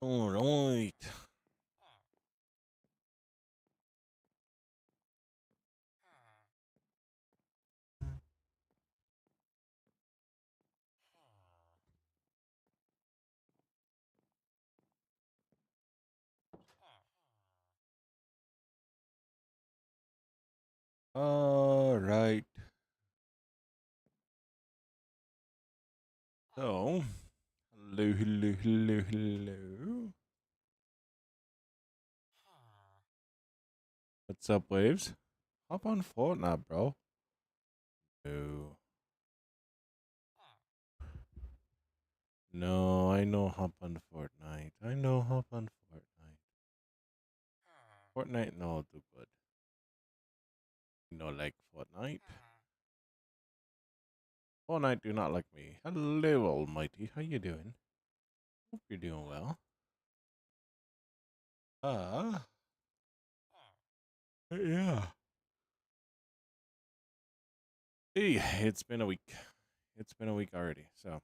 All right. All right. So, hello, hello, hello, hello. What's up, waves? Hop on Fortnite, bro. No. No, I know hop on Fortnite. I know hop on Fortnite. Fortnite no do good. No like Fortnite. Fortnite do not like me. Hello, Almighty. How you doing? Hope you're doing well. Ah, yeah. Hey, it's been a week. It's been a week already. So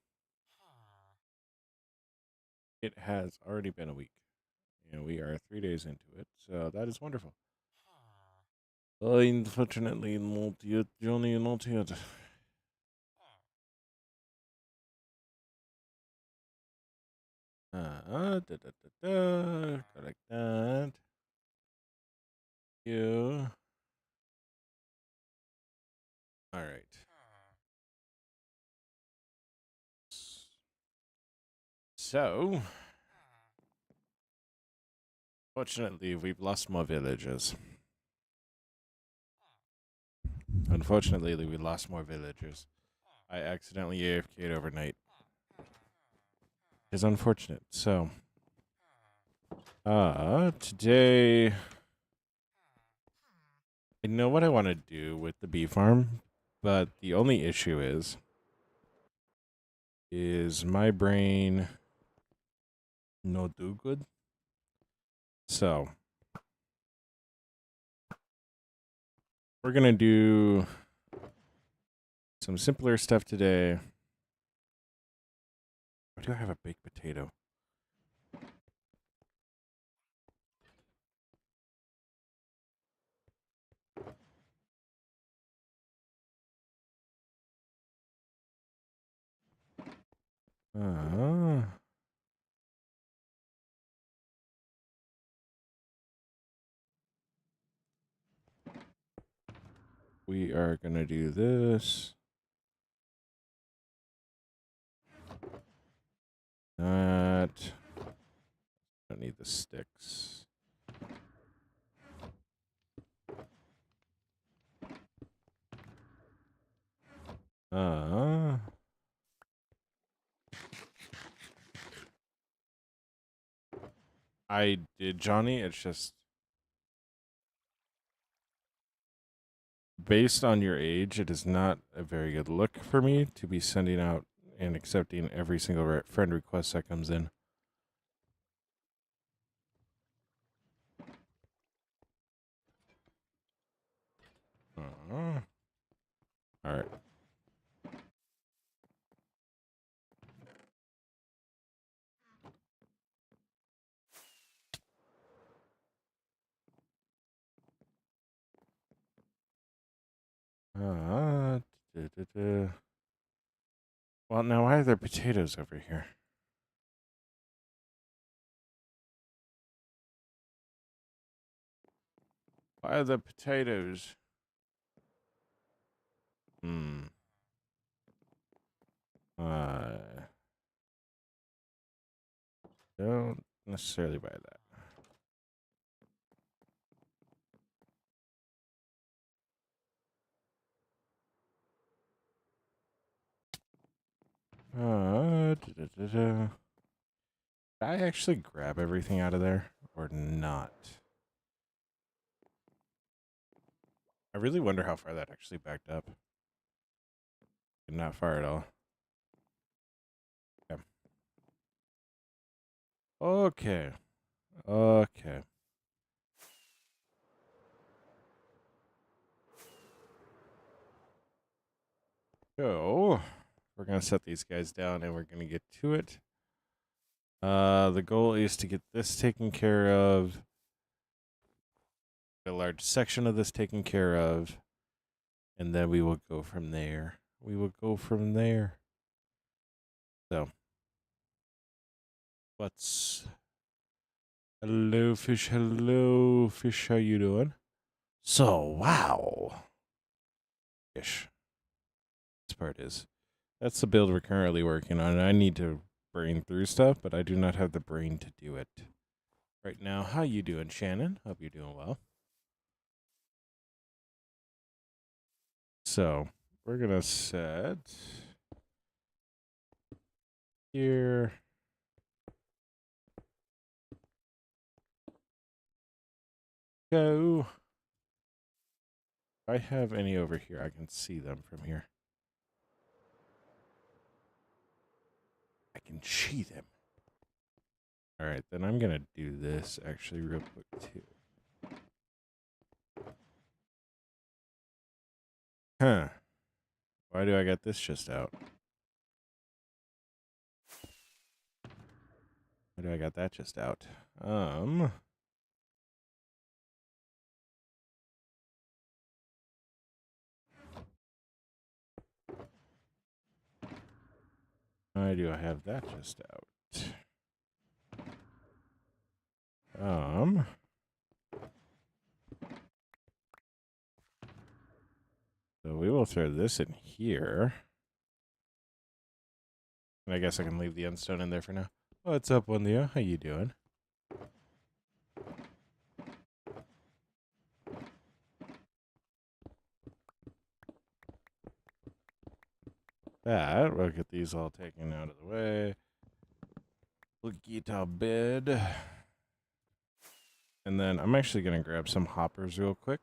it has already been a week. And we are 3 days into it. So that is wonderful. Unfortunately, not yet, Johnny, not yet. Da, da, da, da. Go like that. You. All right. So, fortunately, we've lost more villages. Unfortunately, we lost more villagers. I accidentally AFK'd overnight. It's unfortunate. So, today I know what I want to do with the bee farm, but the only issue is my brain no do good. So, we're going to do some simpler stuff today. Why do I have a baked potato? Uh, we are going to do this. That. Don't need the sticks. I did, Johnny. It's just based on your age, it is not a very good look for me to be sending out and accepting every single friend request that comes in. All right. Uh, da, da, da. Well, now why are there potatoes over here? Why are the potatoes? Hmm. Uh, don't necessarily buy that. Da, da, da. Did I actually grab everything out of there or not? I really wonder how far that actually backed up. Not far at all. Okay. Okay. Okay. So we're gonna set these guys down and we're gonna get to it. The goal is to get this taken care of, a large section of this taken care of, and then we will go from there. So, what's hello, fish? Hello, fish. How you doing? So, wow, fish. This part is that's the build we're currently working on. I need to brain through stuff, but I do not have the brain to do it right now. How you doing, Shannon? Hope you're doing well. So we're gonna set here. Go. If I have any over here, I can see them from here. I can see them. All right, then I'm gonna do this actually real quick too. Huh. Why do I got this just out? Why do I got that just out? Why do I have that just out? So we will throw this in here. And I guess I can leave the endstone in there for now. What's up, Wendia? How you doing? That, we'll get these all taken out of the way. We'll get our bed. And then I'm actually going to grab some hoppers real quick.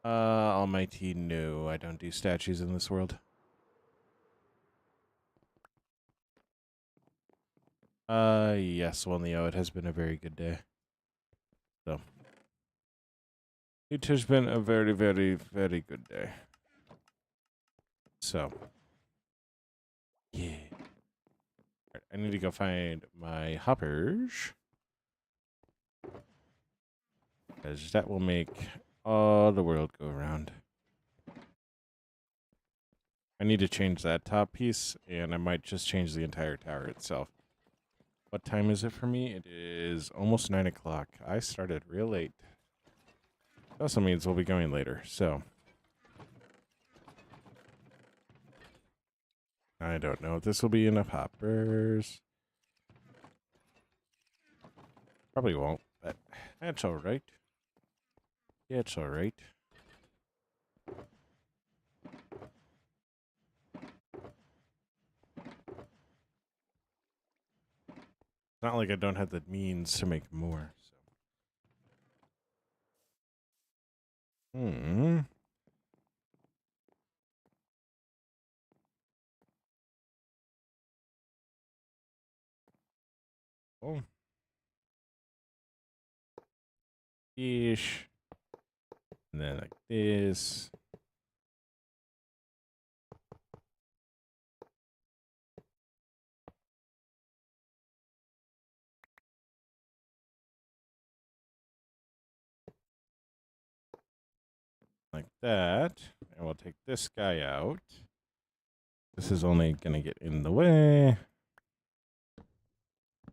Almighty, no, I don't do statues in this world. Yes, well, Leo, it has been a very good day. So, it has been a very, very, very good day. So, yeah. Right, I need to go find my hoppers. Because that will make all the world go around. I need to change that top piece, and I might just change the entire tower itself. What time is it for me? It is almost 9 o'clock. I started real late. That also means we'll be going later, so. I don't know if this will be enough hoppers. Probably won't, but that's all right. Yeah, it's all right. It's not like I don't have the means to make more. So. Oh. Ish. And then like this. Like that. And we'll take this guy out. This is only going to get in the way.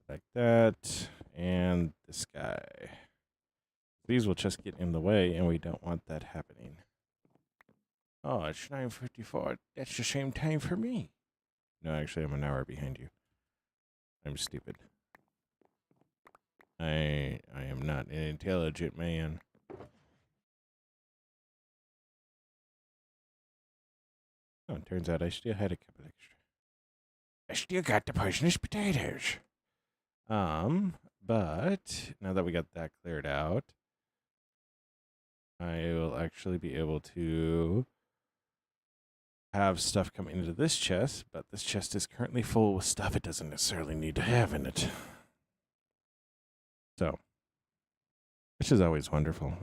Like that. And this guy. These will just get in the way, and we don't want that happening. Oh, it's 9:54. That's the same time for me. No, actually, I'm an hour behind you. I'm stupid. I am not an intelligent man. Oh, it turns out I still had a couple extra. I still got the poisonous potatoes. But now that we got that cleared out, I will actually be able to have stuff come into this chest, but this chest is currently full with stuff it doesn't necessarily need to have in it. So, which is always wonderful,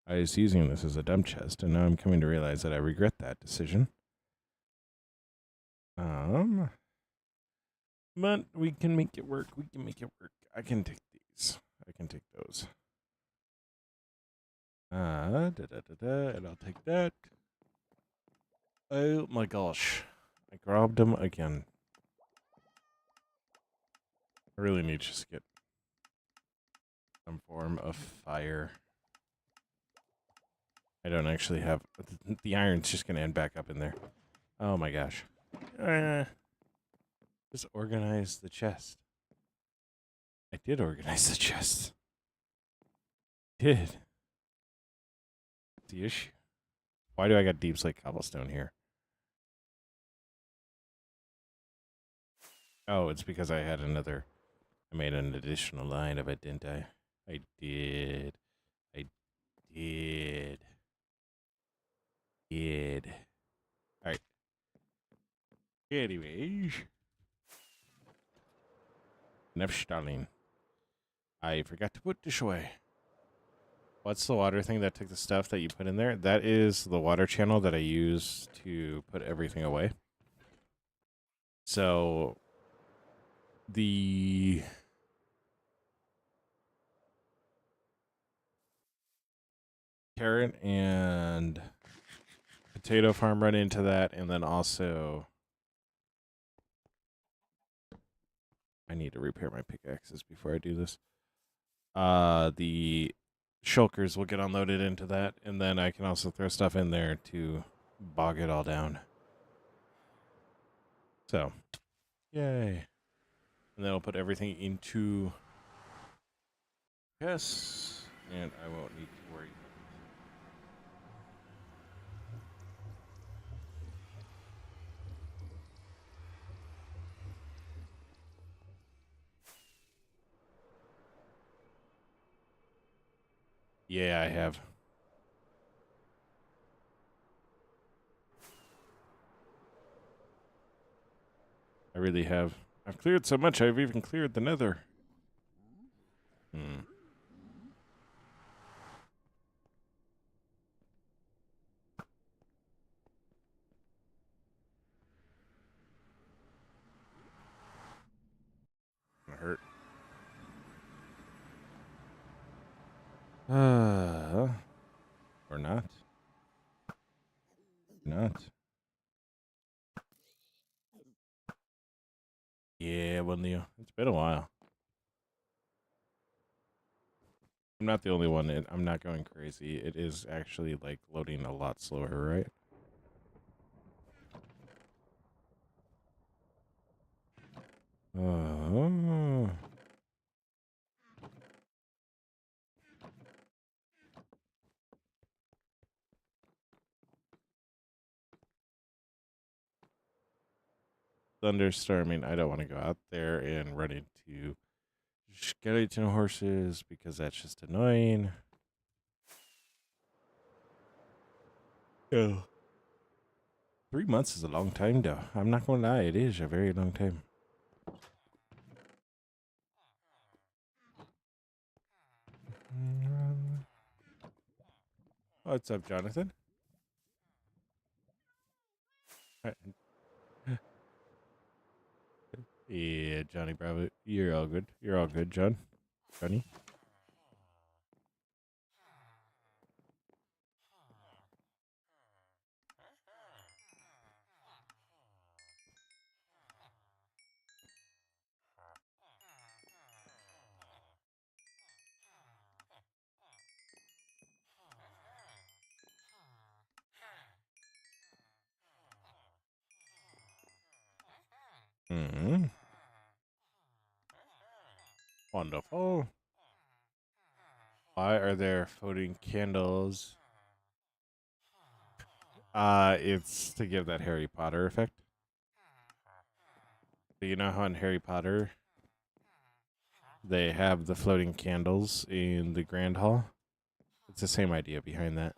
I was using this as a dump chest, and now I'm coming to realize that I regret that decision. But we can make it work. We can make it work. I can take these. I can take those. And I'll take that. Oh my gosh. I grabbed him again. I really need to just get some form of fire. I don't actually have... The iron's just going to end back up in there. Oh my gosh. Just organize the chest. I did organize the chest. Did. What's the issue? Why do I got deep slate cobblestone here? Oh, it's because I had another... I made an additional line of it, didn't I? I did. I did. Did. Alright. Anyways. Enough stalling. I forgot to put this away. What's the water thing that took the stuff that you put in there? That is the water channel that I use to put everything away. So the carrot and potato farm run into that, and then also I need to repair my pickaxes before I do this. The shulkers will get unloaded into that, and then I can also throw stuff in there to bog it all down. So, yay. And then I'll put everything into yes, and I won't need to worry. Yeah, I have. I really have. I've cleared so much, I've even cleared the nether. That hurt. Or not. Not. Yeah, well, Leo, it's been a while. I'm not the only one. I'm not going crazy. It is actually, like, loading a lot slower, right? Oh. Thunderstorming. I don't want to go out there and run into skeleton horses because that's just annoying. Oh. 3 months is a long time, though. I'm not going to lie. It is a very long time. What's up, Jonathan? Yeah, Johnny Bravo. You're all good. You're all good, John. Johnny. Mm-hmm. Wonderful. Why are there floating candles? It's to give that Harry Potter effect. Do you know how in Harry Potter they have the floating candles in the Grand Hall? It's the same idea behind that.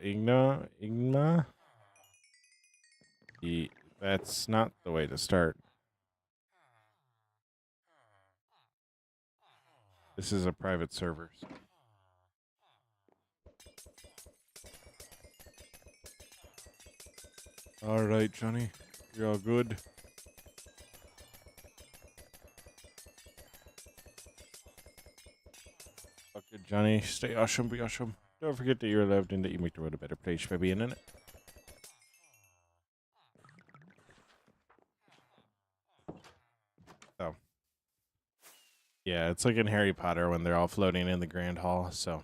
Igna? That's not the way to start. This is a private server. So. All right, Johnny. You're all good. Okay, Johnny. Stay awesome, be awesome. Don't forget that you're loved and that you make the world a better place by being in it. So, yeah, it's like in Harry Potter when they're all floating in the Grand Hall. So,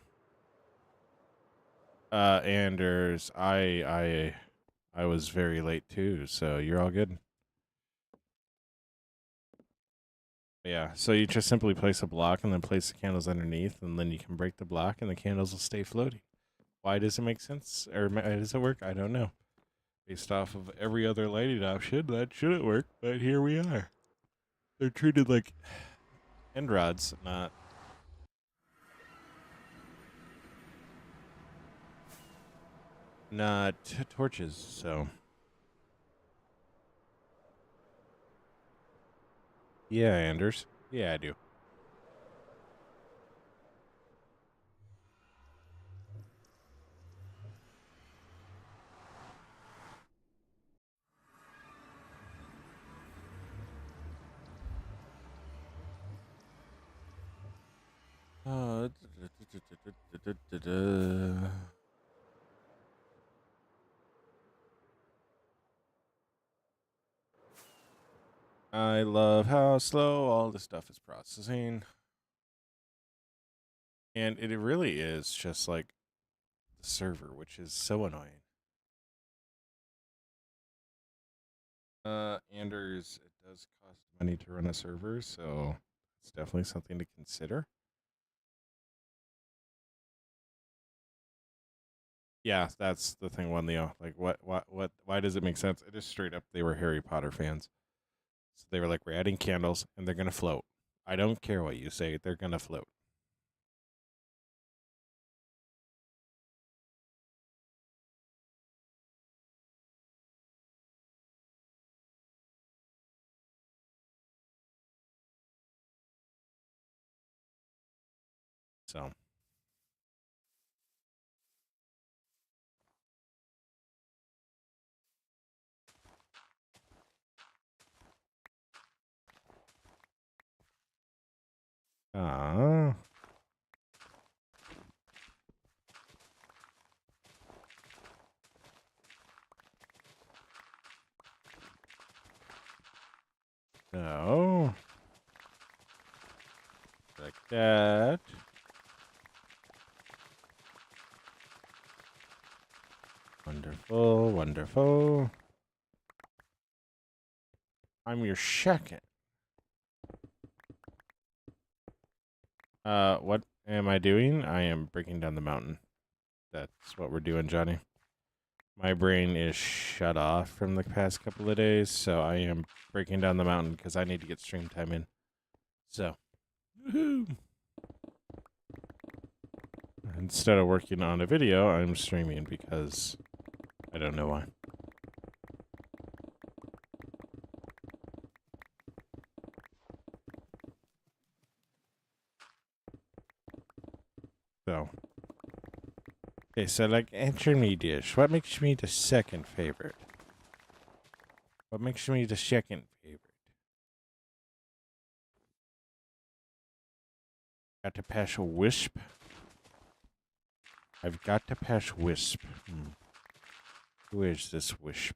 Anders, I was very late too. So you're all good. Yeah, so you just simply place a block and then place the candles underneath, and then you can break the block and the candles will stay floating. Why does it make sense? Or does it work? I don't know. Based off of every other lighting option, that shouldn't work, but here we are. They're treated like end rods, not torches, so. Yeah, Anders. Yeah, I do. Uh, I love how slow all this stuff is processing. And it really is just like the server, which is so annoying. Anders, it does cost money to run a server, so it's definitely something to consider. Yeah, that's the thing, one Leo. Like, why does it make sense? It is straight up, they were Harry Potter fans. So they were like, we're adding candles and they're going to float. I don't care what you say, they're going to float. So, ah, no. Like that. Wonderful, wonderful. I'm your second. What am I doing? I am breaking down the mountain. That's what we're doing, Johnny. My brain is shut off from the past couple of days, so I am breaking down the mountain because I need to get stream time in. So, woohoo! Instead of working on a video, I'm streaming because I don't know why. So, okay, so like answer me dish. What makes me the second favorite? What makes me the second favorite? Got to pass a wisp. I've got to pass wisp. Who is this wisp?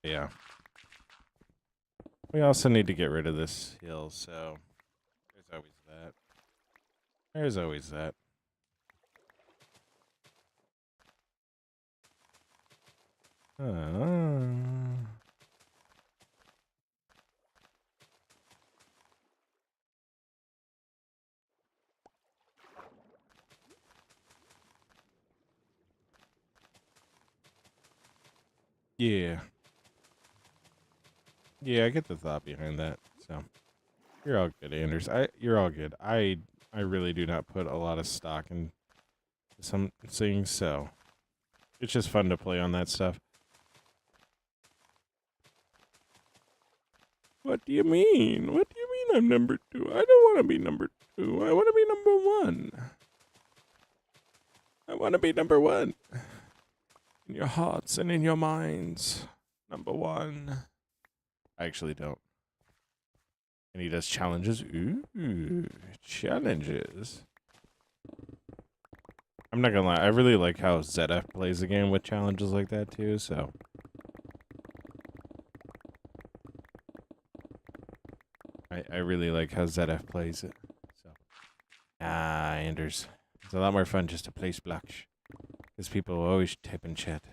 Yeah. We also need to get rid of this hill, so there's always that. There's always that. Yeah. Yeah, I get the thought behind that. So you're all good, Anders. You're all good. I I really do not put a lot of stock in some things, so it's just fun to play on that stuff. What do you mean? What do you mean I'm number 2? I don't want to be number 2. I want to be number 1. I want to be number 1. In your hearts and in your minds. Number 1. I actually don't. And he does challenges. Ooh, challenges. I'm not gonna lie, I really like how ZF plays the game with challenges like that too, so. I really like how ZF plays it. So. Anders. It's a lot more fun just to place blocks. Because people always type in chat.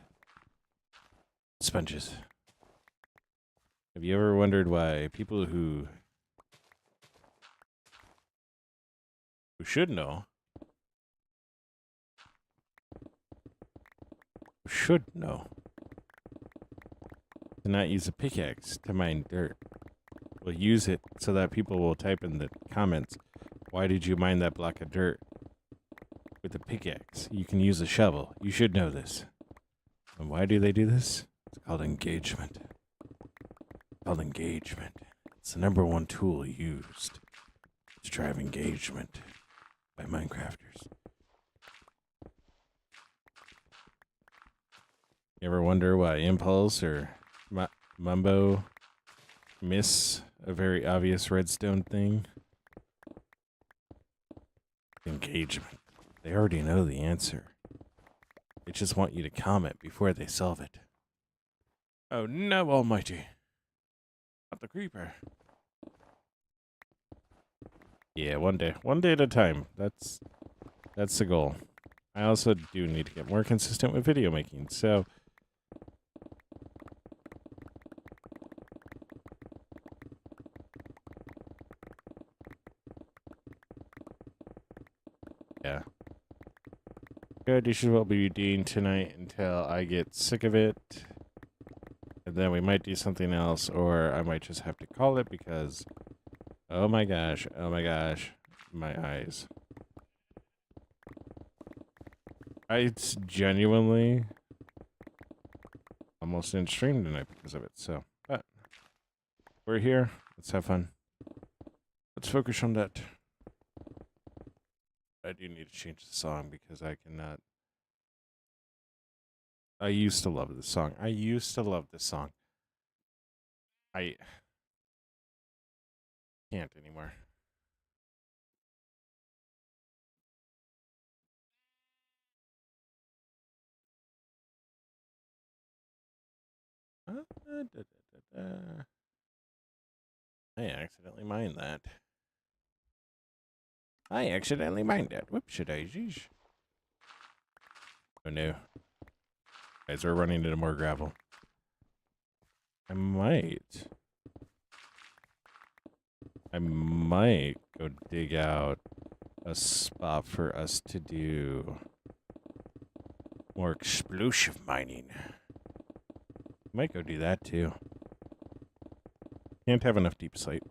Sponges. Have you ever wondered why people who should know to not use a pickaxe to mine dirt? We'll use it so that people will type in the comments, why did you mine that block of dirt with a pickaxe? You can use a shovel. You should know this. And why do they do this? It's called engagement. It's the number 1 tool used to drive engagement by Minecrafters. You ever wonder why Impulse or Mumbo miss a very obvious redstone thing? Engagement. They already know the answer. They just want you to comment before they solve it. Oh no, almighty. Not the creeper. Yeah, one day at a time. That's the goal. I also do need to get more consistent with video making, so yeah. Good, this is what we'll be doing tonight until I get sick of it. And then we might do something else, or I might just have to call it because, oh my gosh, my eyes. It's genuinely almost in stream tonight because of it, so, but we're here. Let's have fun. Let's focus on that. I do need to change the song because I cannot. I used to love this song. I can't anymore. I accidentally mined that. Whoops, daisies. Oh no. Guys, we're running into more gravel. I might go dig out a spot for us to do more explosive mining. Might go do that too. Can't have enough deep slate.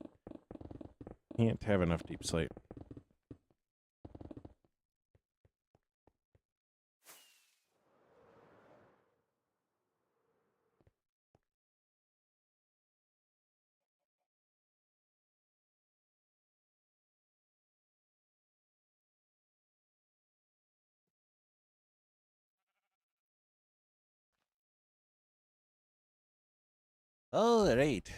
All right.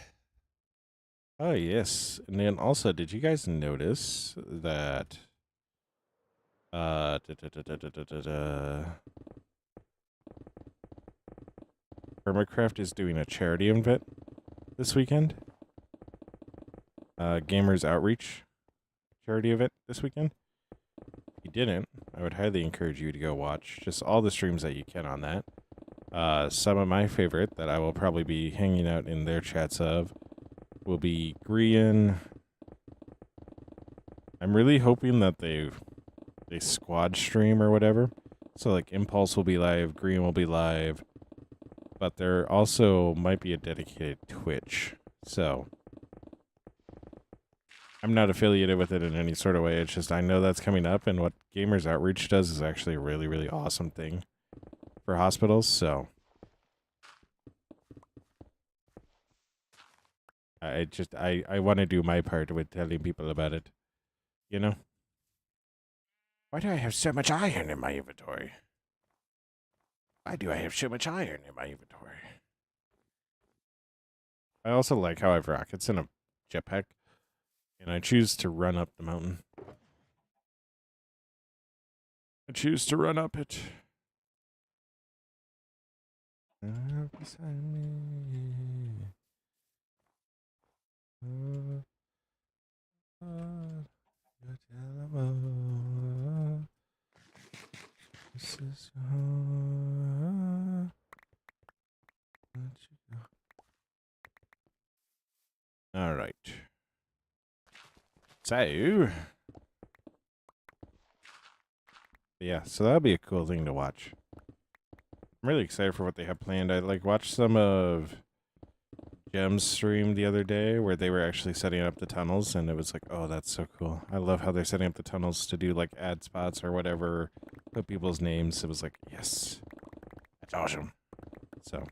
Oh, yes. And then also, did you guys notice that Kraft is doing a charity event this weekend? Gamers Outreach charity event this weekend. If you didn't, I would highly encourage you to go watch just all the streams that you can on that. Some of my favorite that I will probably be hanging out in their chats of will be Grian. I'm really hoping that they squad stream or whatever. So like Impulse will be live, Grian will be live, but there also might be a dedicated Twitch. So I'm not affiliated with it in any sort of way. It's just I know that's coming up, and what Gamers Outreach does is actually a really, really awesome thing for hospitals. So I want to do my part with telling people about it. You know? Why do I have so much iron in my inventory? Why do I have so much iron in my inventory? I also like how I have rockets in a jetpack, and I choose to run up the mountain. I choose to run up it. Beside me. This is all right. So, yeah, so that'll be a cool thing to watch. I'm really excited for what they have planned. I watched some of Gem's stream the other day where they were actually setting up the tunnels, and it was like, oh, that's so cool. I love how they're setting up the tunnels to do like ad spots or whatever, put people's names. It was like, yes, that's awesome. So.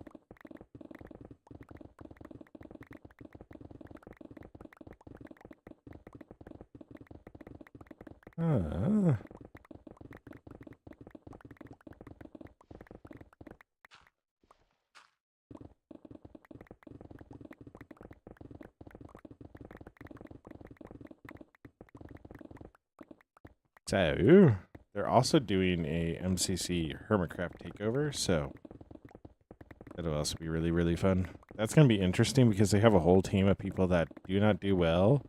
So, they're also doing a MCC Hermitcraft takeover, so that'll also be really, really fun. That's going to be interesting because they have a whole team of people that do not do well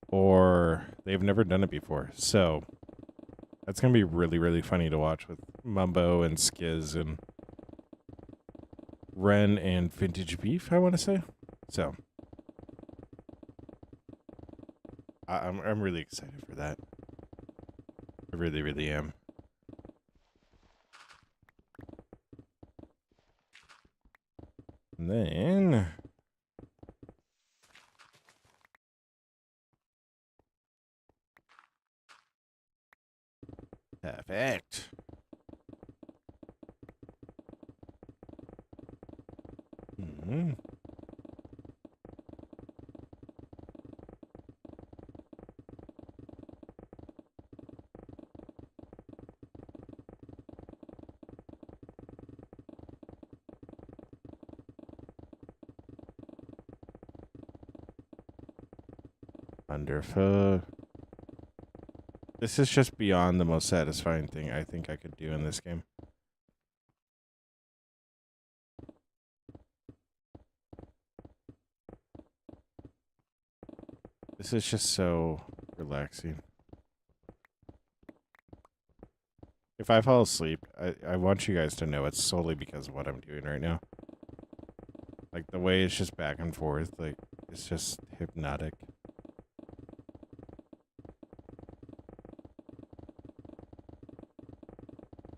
or they've never done it before. So, that's going to be really, really funny to watch with Mumbo and Skiz and Ren and Vintage Beef, I want to say. So, I'm really excited for that. I really, really am. And then perfect. Mm-hmm. Wonderful. This is just beyond the most satisfying thing I think I could do in this game. This is just so relaxing. If I fall asleep, I want you guys to know it's solely because of what I'm doing right now. Like, the way it's just back and forth, like, it's just hypnotic.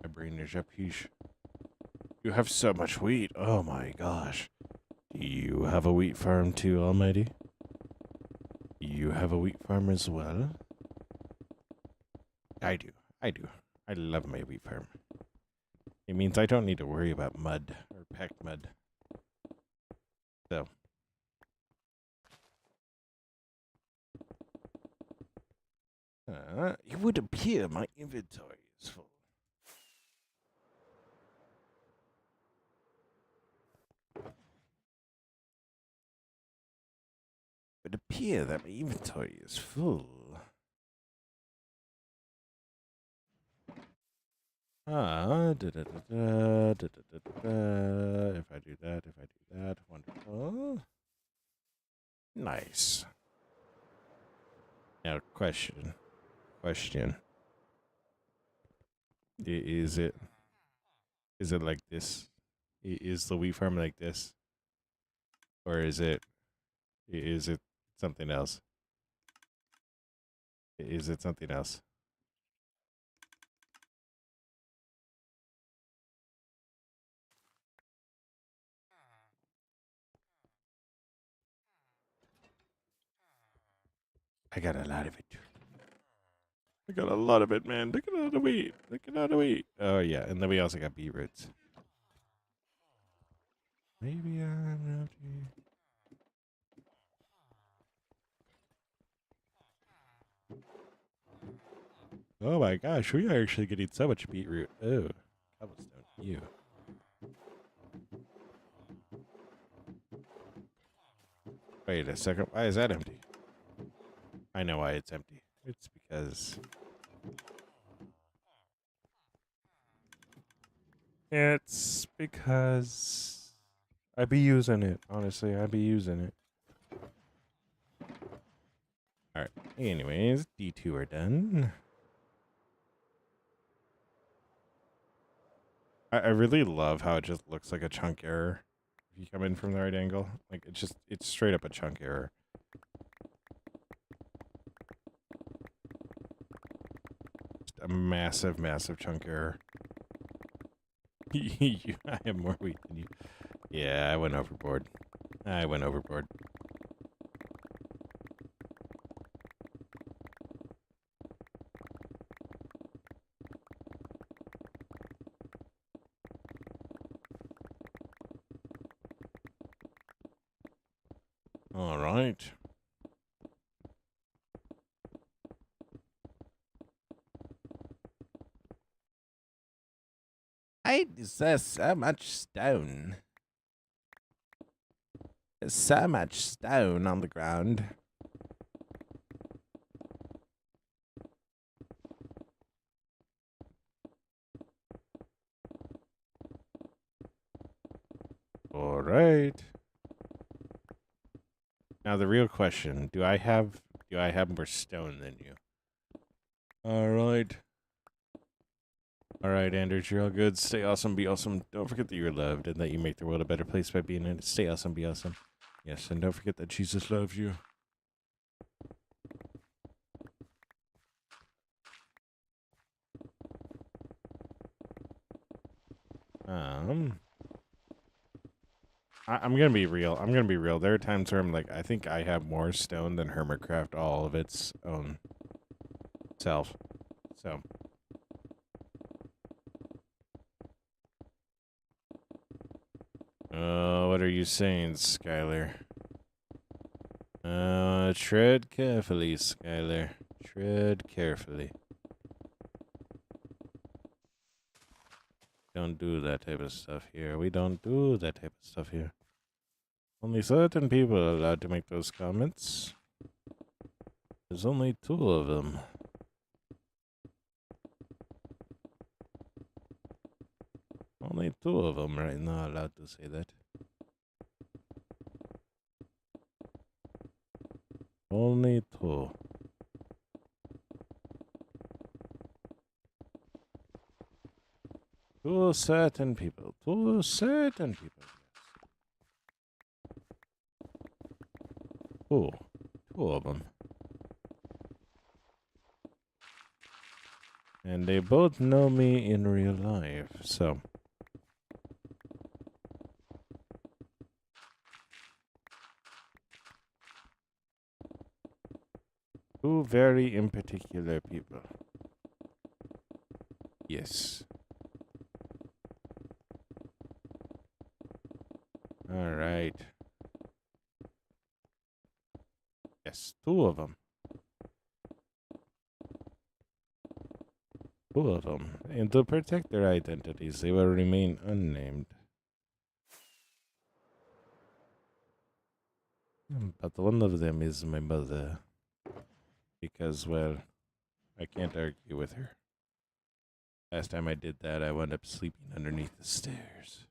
My brain is a piece. You have so much wheat. Oh my gosh. Do you have a wheat farm too, Almighty? You have a wheat farm as well? I do. I do. I love my wheat farm. It means I don't need to worry about mud or packed mud. So. It would appear my inventory is full. It would appear that my inventory is full. If I do that, wonderful. Nice. Now, question. Is it like this? Is the wheat farm like this? Or is it something else? Is it something else? I got a lot of it. I got a lot of it, man. Look at all the wheat. Look at all the wheat. Oh, yeah. And then we also got beetroots. Maybe I'm not. Oh my gosh, we are actually getting so much beetroot. Oh, cobblestone. You. Wait a second. Why is that empty? I know why it's empty. It's because. It's because I be using it. Honestly, I be using it. All right. Anyways, D2 are done. I really love how it just looks like a chunk error if you come in from the right angle. Like it's straight up a chunk error. Just a massive, massive chunk error. I have more wheat than you. Yeah, I went overboard. I went overboard. All right. I there's so much stone. There's so much stone on the ground. All right. Now the real question: do I have more stone than you? All right. All right, Anders, you're all good. Stay awesome, be awesome. Don't forget that you're loved and that you make the world a better place by being in it. Stay awesome, be awesome. Yes, and don't forget that Jesus loves you. I'm gonna be real. I'm gonna be real. There are times where I'm like, I think I have more stone than Hermitcraft, all of its own self. So. What are you saying, Skylar? Tread carefully, Skylar. Tread carefully. Don't do that type of stuff here. We don't do that type of stuff here. Only certain people are allowed to make those comments. There's only 2 of them. Only 2 of them right now allowed to say that. Only 2. Two certain people. 2 certain people. Yes. 2 of them. And they both know me in real life, so. 2 very in particular people. Yes. All right. Yes, 2 of them. 2 of them. And to protect their identities, they will remain unnamed. But one of them is my mother. Because, well, I can't argue with her. Last time I did that, I wound up sleeping underneath the stairs.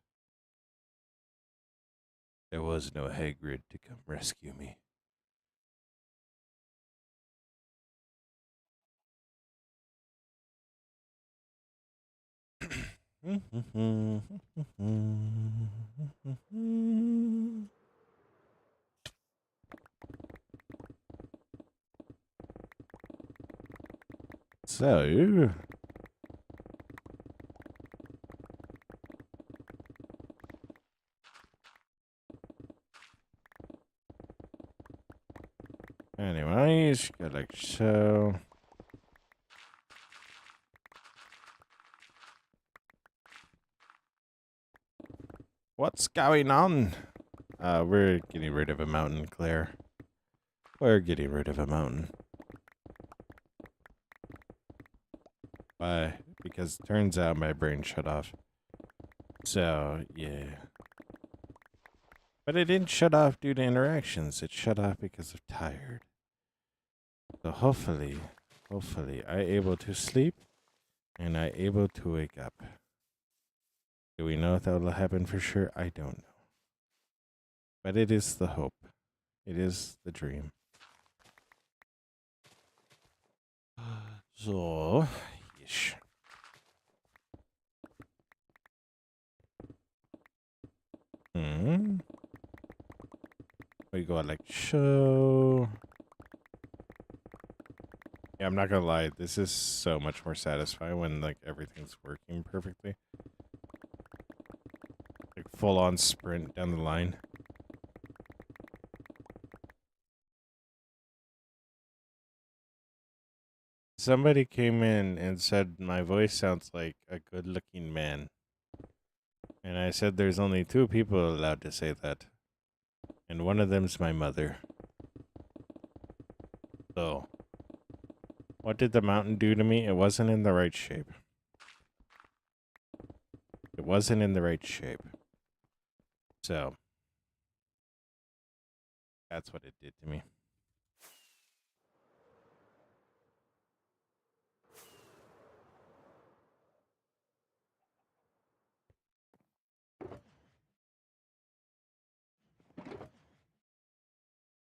There was no Hagrid to come rescue me. So, anyways, got like so. What's going on? We're getting rid of a mountain, Claire. We're getting rid of a mountain. Why? Because turns out my brain shut off. So, yeah. But it didn't shut off due to interactions. It shut off because of tired. So hopefully, I able to sleep and I able to wake up. Do we know if that will happen for sure? I don't know. But it is the hope. It is the dream. So, yes. We go like show. Yeah, I'm not gonna lie. This is so much more satisfying when like everything's working perfectly. Like full on sprint down the line. Somebody came in and said my voice sounds like a good-looking man. And I said there's only 2 people allowed to say that. And one of them's my mother. So, what did the mountain do to me? It wasn't in the right shape. It wasn't in the right shape. So, that's what it did to me.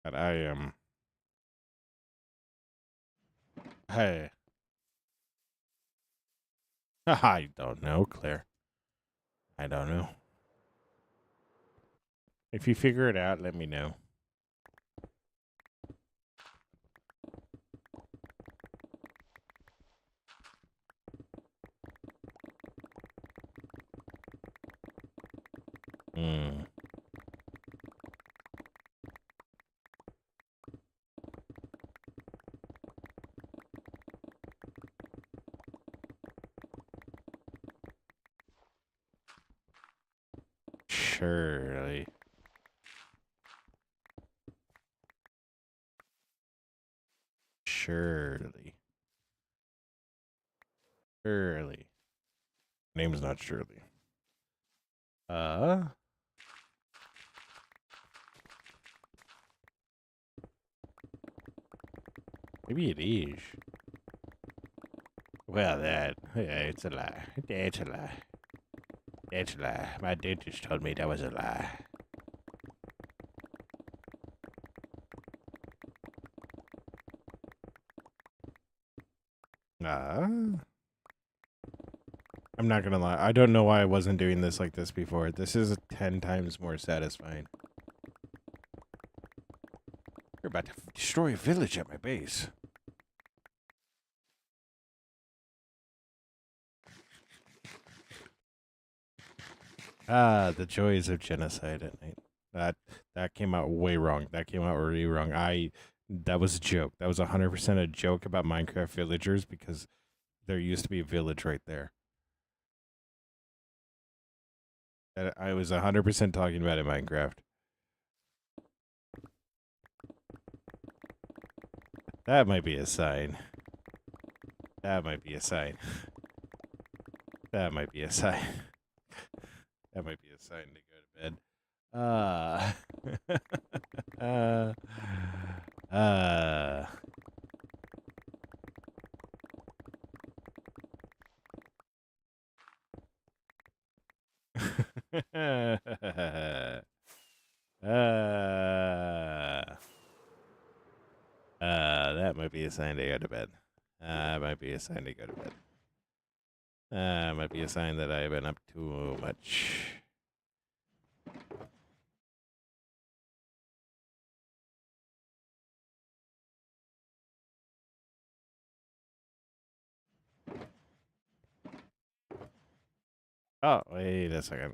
But I am. Hey. I don't know, Claire. I don't know. If you figure it out, let me know. Hmm. Surely. Surely. Surely. Name's not Shirley. Maybe it is. Well, it's a lie. That's a lie. That's a lie. My dentist told me that was a lie. I'm not gonna lie. I don't know why I wasn't doing this like this before. This is 10 times more satisfying. You're about to destroy a village at my base. The joys of genocide at night. That came out way wrong. That came out really wrong. That was a joke. That was 100% a joke about Minecraft villagers because there used to be a village right there. That I was 100% talking about in Minecraft. That might be a sign. That might be a sign. That might be a sign. That might be a sign to go to bed. That might be a sign to go to bed. Might be a sign to go to bed. Might be a sign that I've been up too much. Oh, wait a second.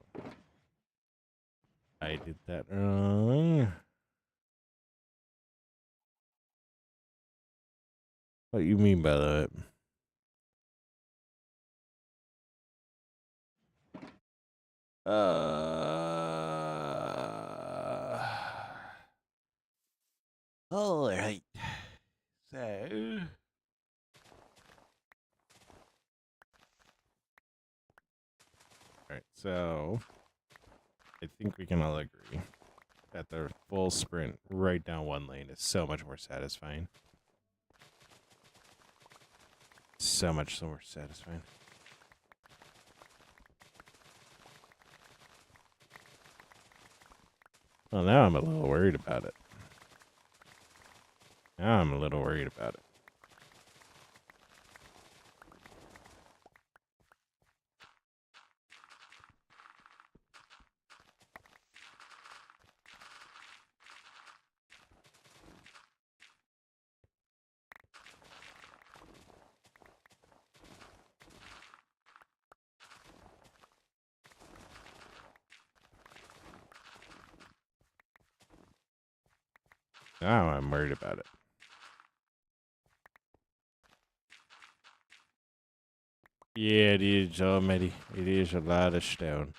I did that wrong. What you mean by that? All right. So. Alright, so I think we can all agree that the full sprint right down one lane is so much more satisfying. So much more satisfying. Well, now I'm a little worried about it. Now I'm a little worried about it. Now I'm worried about it. Yeah, it is already. It is a lot of stone.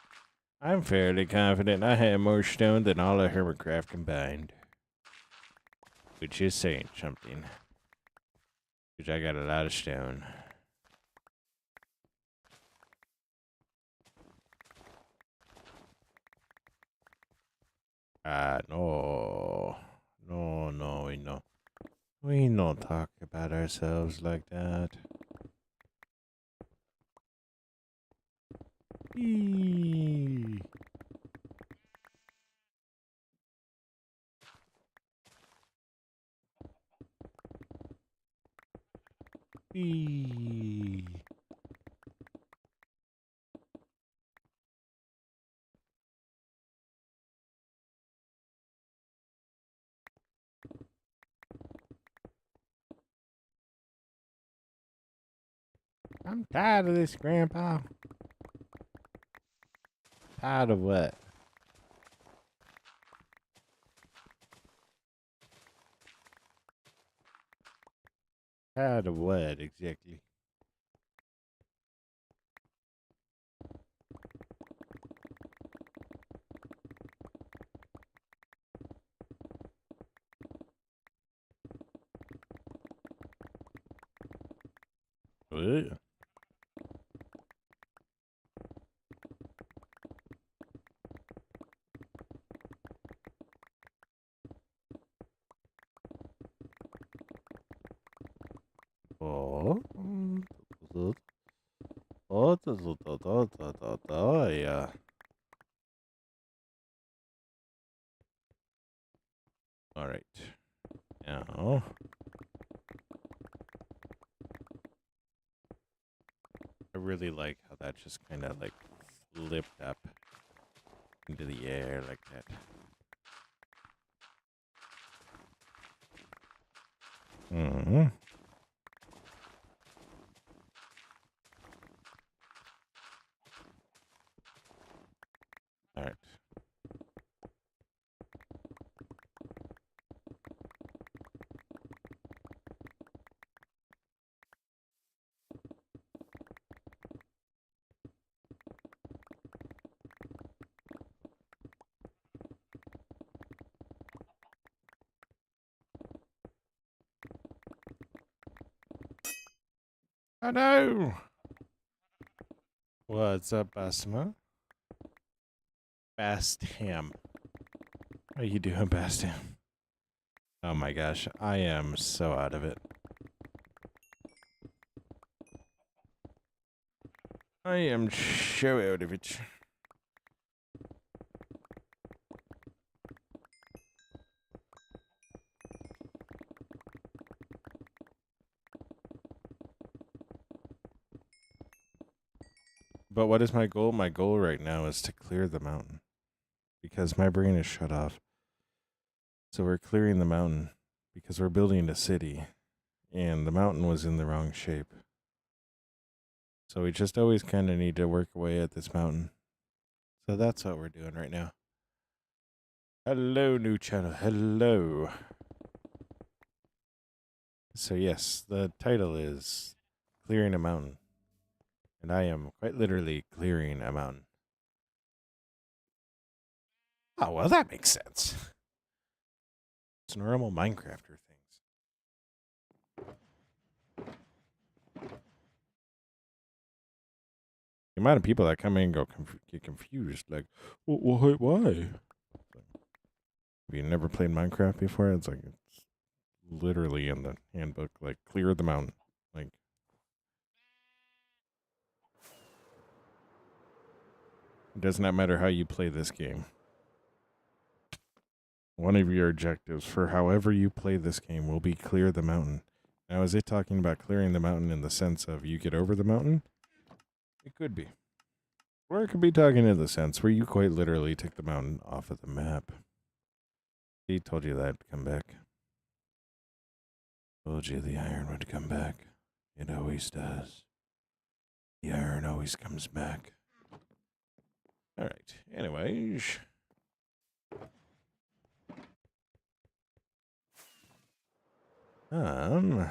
I'm fairly confident I have more stone than all of Kraft combined. Which is saying something. Because I got a lot of stone. No. No, we know. We don't talk about ourselves like that. Eee. Eee. I'm tired of this, Grandpa. Tired of what? Tired of what, exactly? What? Oh. Oh, yeah. All right. Now, I really like how that just kind of like flipped up into the air like that. Mm-hmm. All right. Oh no! What's up, Basma? Bastam. How you doing, Bastam? Oh my gosh, I am so out of it. I am so out of it. But what is my goal? My goal right now is to clear the mountain. Because my brain is shut off. So we're clearing the mountain because we're building a city. And the mountain was in the wrong shape. So we just always kind of need to work away at this mountain. So that's what we're doing right now. Hello, new channel. Hello. So yes, the title is Clearing a Mountain. And I am quite literally clearing a mountain. Oh, well, that makes sense. It's normal Minecrafter things. The amount of people that come in and go get confused, like, well, why? Have you never played Minecraft before? It's like, it's literally in the handbook, like, clear the mountain. Like, it does not matter how you play this game. One of your objectives for however you play this game will be clear the mountain. Now, is it talking about clearing the mountain in the sense of you get over the mountain? It could be. Or it could be talking in the sense where you quite literally took the mountain off of the map. He told you that'd come back. Told you the iron would come back. It always does. The iron always comes back. Alright, anyways. Oh.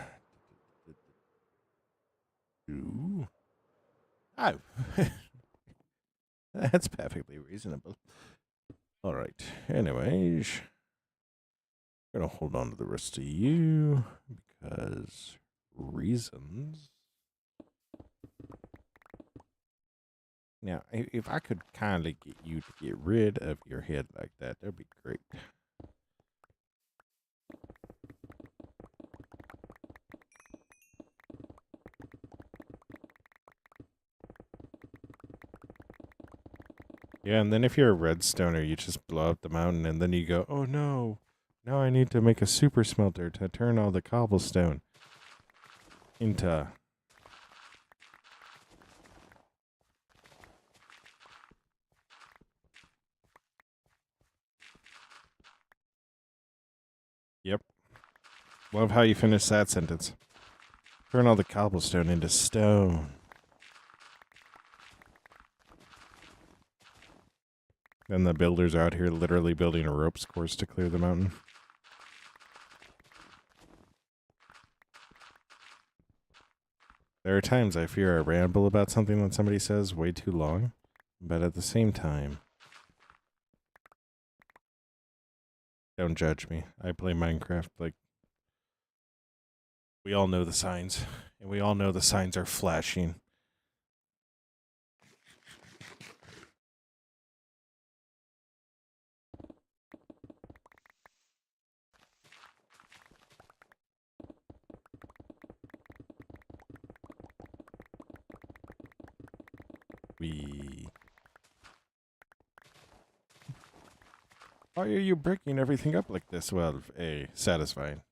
That's perfectly reasonable. Alright, anyways. I'm gonna hold on to the rest of you because reasons. Now, if I could kindly get you to get rid of your head like that, that'd be great. Yeah, and then if you're a redstoner, you just blow up the mountain, and then you go, oh no, now I need to make a super smelter to turn all the cobblestone into... Yep. Love how you finish that sentence. Turn all the cobblestone into stone. And the builders out here literally building a ropes course to clear the mountain. There are times I fear I ramble about something that somebody says way too long, but at the same time, don't judge me. I play Minecraft like we all know the signs, and we all know the signs are flashing. Why are you breaking everything up like this? Well, satisfying.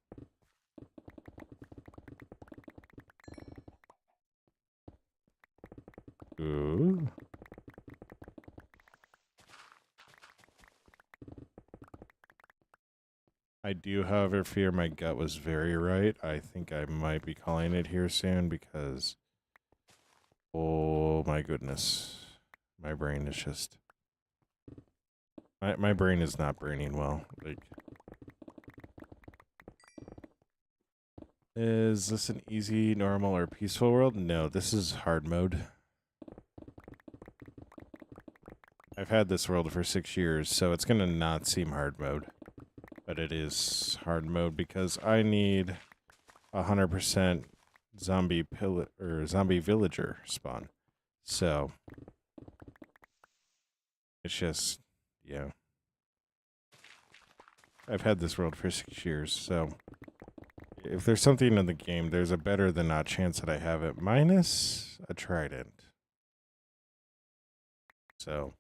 Ooh. I do, however, fear my gut was very right. I think I might be calling it here soon because, oh my goodness, my brain is just, my brain is not braining well. Like, is this an easy, normal, or peaceful world? No, this is hard mode. I've had this world for 6 years, so it's gonna not seem hard mode. But it is hard mode because I need 100% zombie villager spawn. So it's just, yeah. I've had this world for 6 years, so if there's something in the game, there's a better than not chance that I have it, minus a trident. So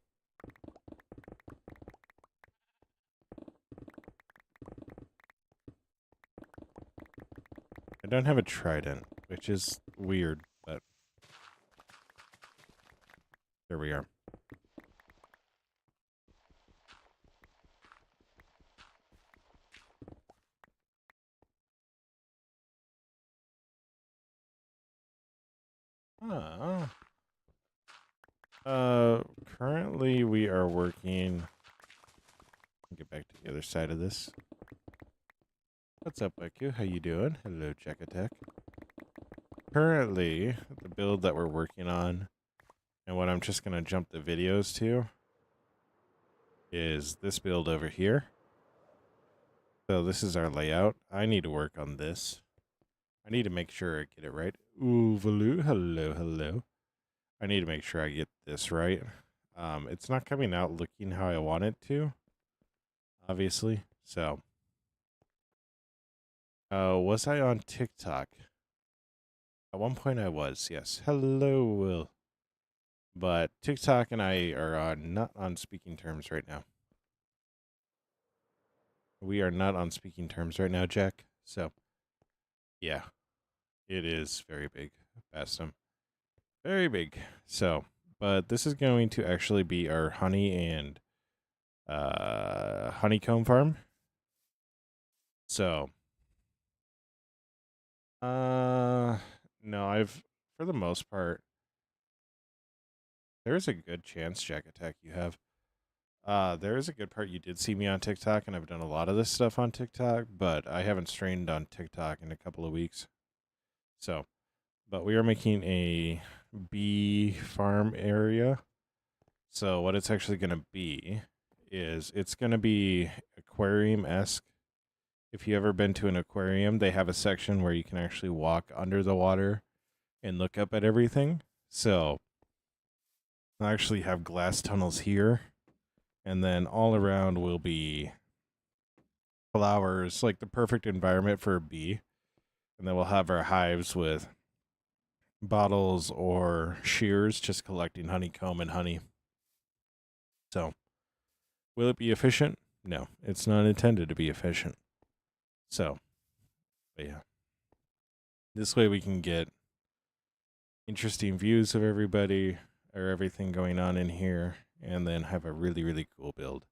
I don't have a trident, which is weird, but there we are. Currently we are working. Get back to the other side of this. What's up, Beku? How you doing? Hello, Jack Attack. Currently, the build that we're working on, and what I'm just going to jump the videos to, is this build over here. So this is our layout. I need to work on this. I need to make sure I get it right. Ooh, Valoo, hello, hello. I need to make sure I get this right. It's not coming out looking how I want it to, obviously. So, was I on TikTok? At one point I was, yes. Hello, Will. But TikTok and I are not on speaking terms right now. We are not on speaking terms right now, Jack. So, yeah, it is very big. Past him. Very big. So, but this is going to actually be our honey and honeycomb farm. So, no, for the most part, there's a good chance, Jack Attack, you have. There is a good part you did see me on TikTok, and I've done a lot of this stuff on TikTok, but I haven't streamed on TikTok in a couple of weeks. So, but we are making a bee farm area. So what it's actually going to be is it's going to be aquarium-esque. If you ever been to an aquarium, they have a section where you can actually walk under the water and look up at everything. So I actually have glass tunnels here, and then all around will be flowers, like the perfect environment for a bee. And then we'll have our hives with bottles or shears just collecting honeycomb and honey. So, will it be efficient? No, it's not intended to be efficient. So, but yeah. This way we can get interesting views of everybody or everything going on in here and then have a really, really cool build.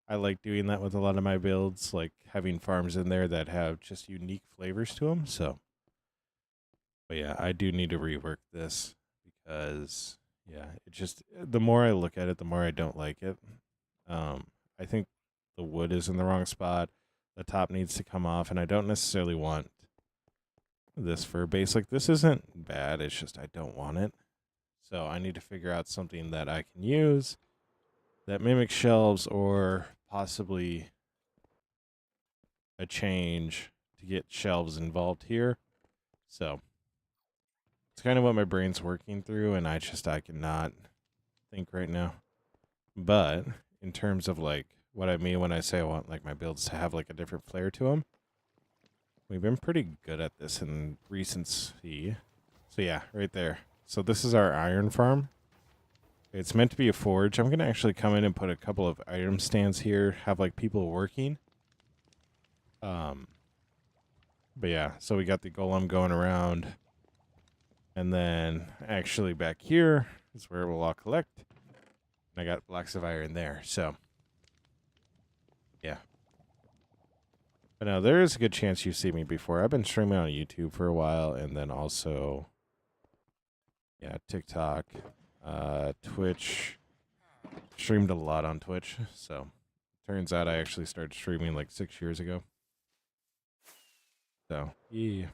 I like doing that with a lot of my builds, like having farms in there that have just unique flavors to them. So, but yeah, I do need to rework this because, yeah, it just, the more I look at it, the more I don't like it. I think the wood is in the wrong spot. The top needs to come off, and I don't necessarily want this for a base. Like, this isn't bad, it's just I don't want it. So I need to figure out something that I can use that mimics shelves or possibly a change to get shelves involved here. So it's kind of what my brain's working through, and I cannot think right now. But in terms of like what I mean when I say I want like my builds to have like a different flair to them, we've been pretty good at this in recency. So yeah, right there. So this is our iron farm. It's meant to be a forge. I'm going to actually come in and put a couple of item stands here, have like people working. But yeah, so we got the golem going around. And then actually back here is where we'll all collect. And I got blocks of iron there. So yeah. But now there is a good chance you've seen me before. I've been streaming on YouTube for a while, and then also, yeah, TikTok, Twitch. Streamed a lot on Twitch, so turns out I actually started streaming like 6 years ago. So yeah,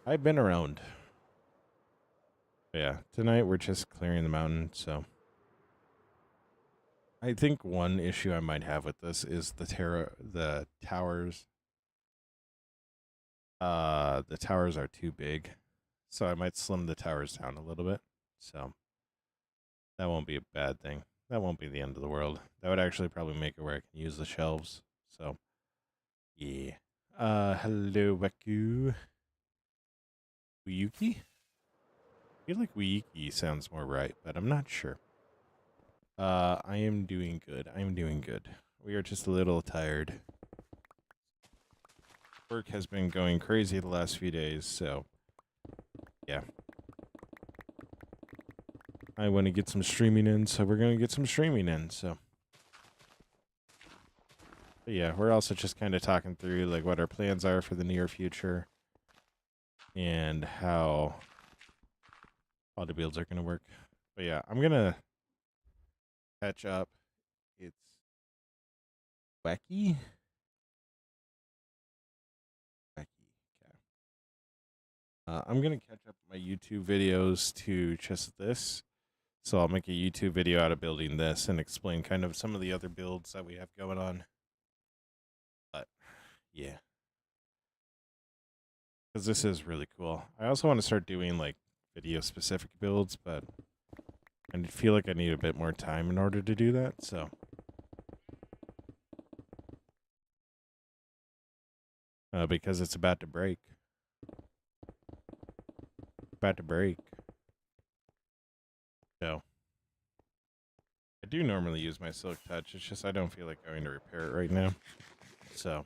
I've been around. But yeah, tonight we're just clearing the mountain. So I think one issue I might have with this is the towers. The towers are too big, so I might slim the towers down a little bit. So that won't be a bad thing. That won't be the end of the world. That would actually probably make it where I can use the shelves. So yeah. Hello, Waku. Wiyuki? I feel like Wiyuki sounds more right, but I'm not sure. I am doing good. I'm doing good. We are just a little tired. Work has been going crazy the last few days, so yeah. I want to get some streaming in, so we're going to get some streaming in, so. But yeah, we're also just kind of talking through like what our plans are for the near future and how all the builds are going to work. But yeah, I'm going to catch up. It's wacky. I'm gonna catch up my YouTube videos to just this. So I'll make a YouTube video out of building this and explain kind of some of the other builds that we have going on. But yeah, because this is really cool. I also want to start doing like video specific builds, but I feel like I need a bit more time in order to do that. So because it's about to break. About to break. So I do normally use my Silk Touch. It's just I don't feel like going to repair it right now. So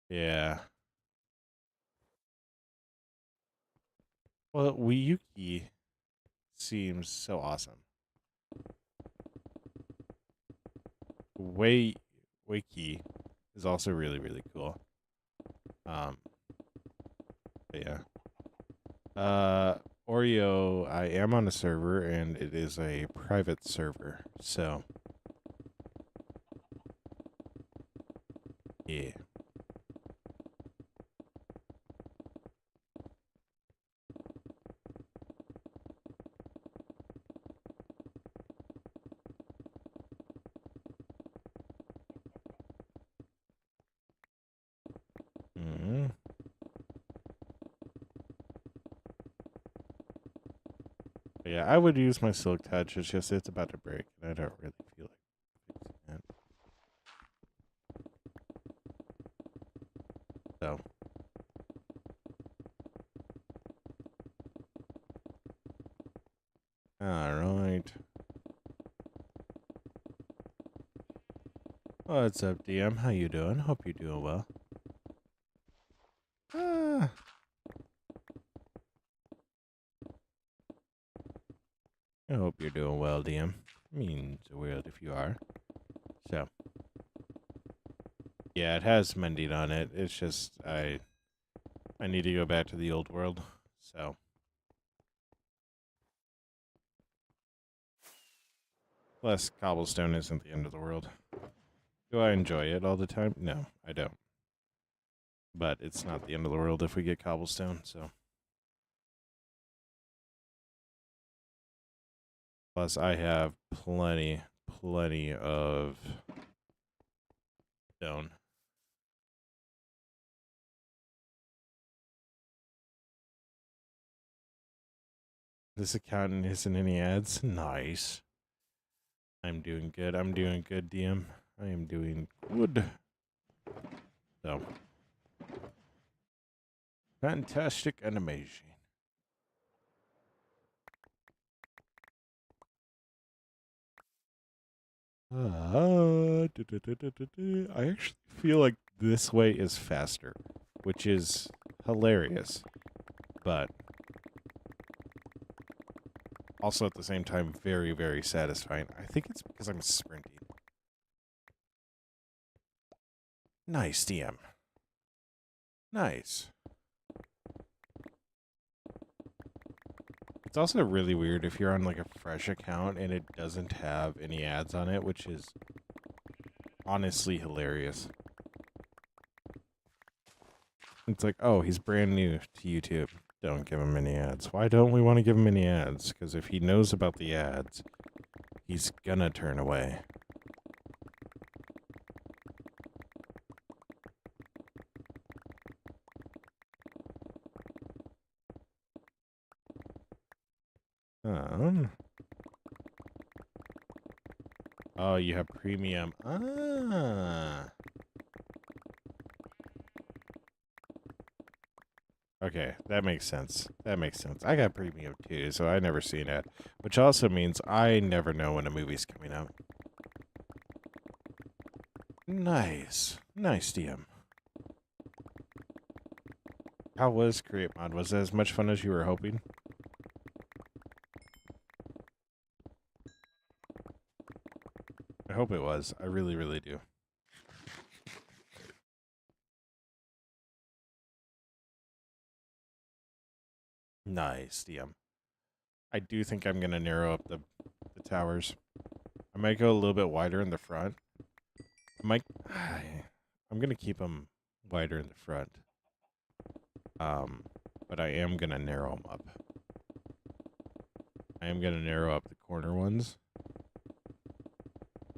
yeah. Well, Wiyuki seems so awesome. Wiki is also really, really cool. But yeah. Oreo, I am on a server and it is a private server. So yeah. Mm-hmm. Yeah, I would use my Silk Touch. It's just it's about to break, and I don't really feel like fixing it. So, all right. What's up, DM? How you doing? Hope you're doing well. Ah, I hope you're doing well, DM. Means the world if you are. So, yeah, it has mending on it. It's just I need to go back to the old world. So, plus cobblestone isn't the end of the world. Do I enjoy it all the time? No, I don't. But it's not the end of the world if we get cobblestone. So, plus I have plenty of stone. This account isn't any ads. Nice. I'm doing good. I'm doing good, DM. I am doing good. So, fantastic and amazing. I actually feel like this way is faster, which is hilarious, but also at the same time very, very satisfying. I think it's because I'm sprinting. Nice, DM. Nice. It's also really weird if you're on like a fresh account and it doesn't have any ads on it, which is honestly hilarious. It's like, oh, he's brand new to YouTube. Don't give him any ads. Why don't we want to give him any ads? Because if he knows about the ads, he's gonna turn away. Oh, you have premium. Ah. Okay, that makes sense. That makes sense. I got premium too, so I never seen it. Which also means I never know when a movie's coming out. Nice. Nice, DM. How was Create Mod? Was it as much fun as you were hoping? I hope it was. I really, really do. Nice, DM. I do think I'm gonna narrow up the towers. I might go a little bit wider in the front. I might. I'm gonna keep them wider in the front. But I am gonna narrow them up. I am gonna narrow up the corner ones.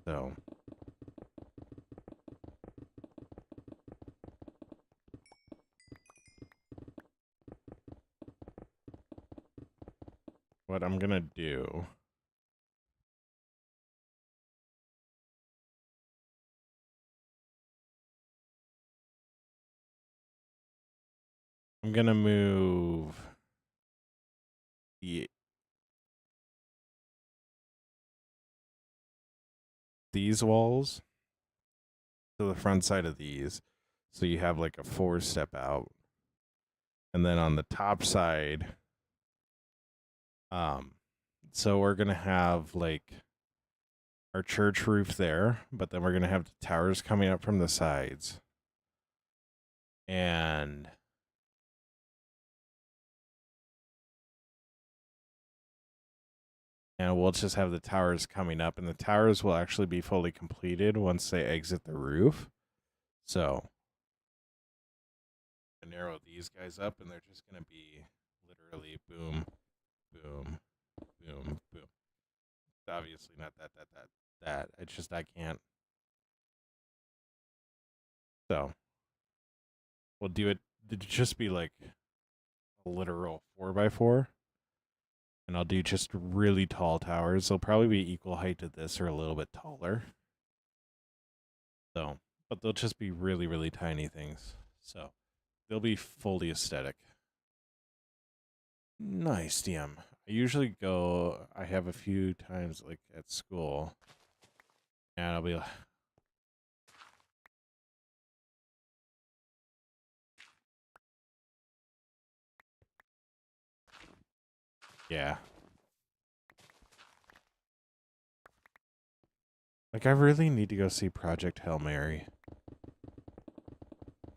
So. What I'm gonna do. I'm gonna move these walls to the front side of these. So you have like a 4-step out. And then on the top side, so we're gonna have like our church roof there, but then we're gonna have the towers coming up from the sides. And we'll just have the towers coming up, and the towers will actually be fully completed once they exit the roof. So I narrow these guys up, and they're just gonna be literally boom, boom, boom, boom. It's obviously not that. It's just I can't. So we'll do it. It'd just be like a literal 4x4. And I'll do just really tall towers. They'll probably be equal height to this or a little bit taller. So, but they'll just be really, really tiny things. So they'll be fully aesthetic. Nice, DM. I usually go, I have a few times like at school. And I'll be like, yeah. Like, I really need to go see Project Hail Mary.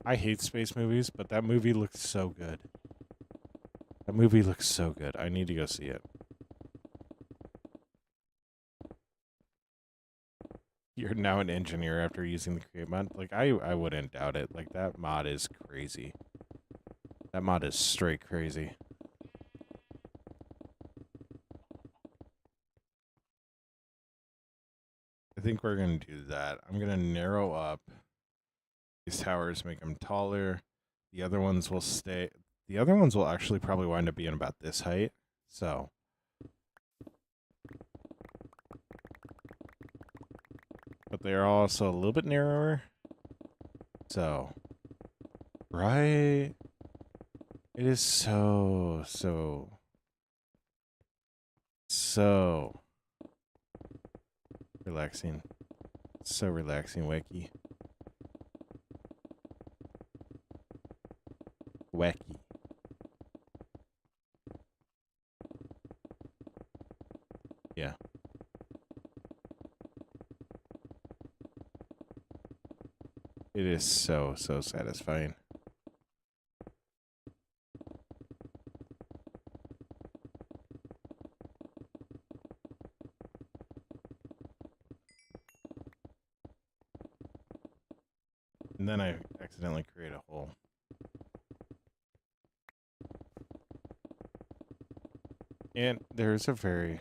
I hate space movies, but that movie looks so good. That movie looks so good. I need to go see it. You're now an engineer after using the create mod. Like, I wouldn't doubt it. Like, that mod is crazy. That mod is straight crazy. I think we're going to do that. I'm going to narrow up these towers, make them taller. The other ones will stay. The other ones will actually probably wind up being about this height. So. But they are also a little bit narrower. So. Right? It is so relaxing. So relaxing, Wacky. Wacky. Yeah. It is so satisfying. And then I accidentally create a hole. And there's a very...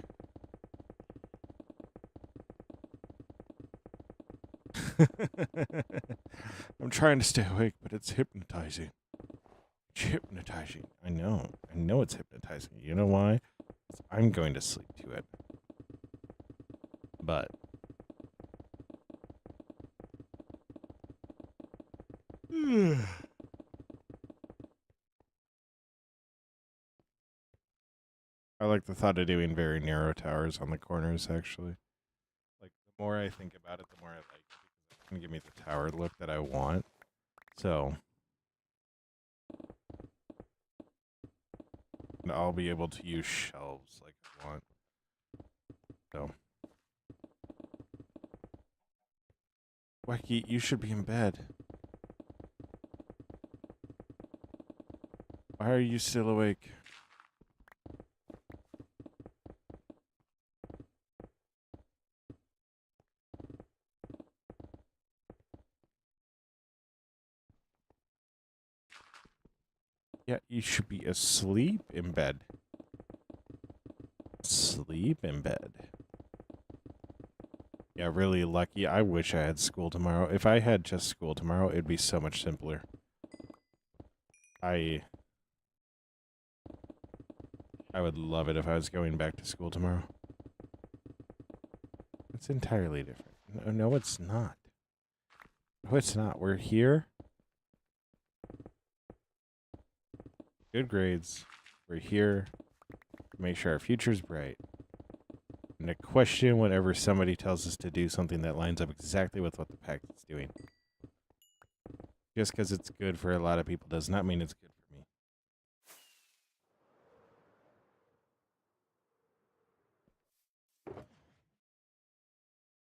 I'm trying to stay awake, but it's hypnotizing. It's hypnotizing. I know it's hypnotizing. You know why? I'm going to sleep to it. But... I like the thought of doing very narrow towers on the corners, actually. Like, the more I think about it, the more I like it, because it's going to give me the tower look that I want. So... and I'll be able to use shelves like I want. So... Wacky, you should be in bed. Why are you still awake? Yeah, you should be asleep in bed. Sleep in bed. Yeah, really lucky. I wish I had school tomorrow. If I had just school tomorrow, it'd be so much simpler. I would love it if I was going back to school tomorrow. It's entirely different. No, it's not. No, it's not. We're here. Good grades. We're here to make sure our future's bright. And to question whenever somebody tells us to do something that lines up exactly with what the packet's doing. Just because it's good for a lot of people does not mean it's good for me.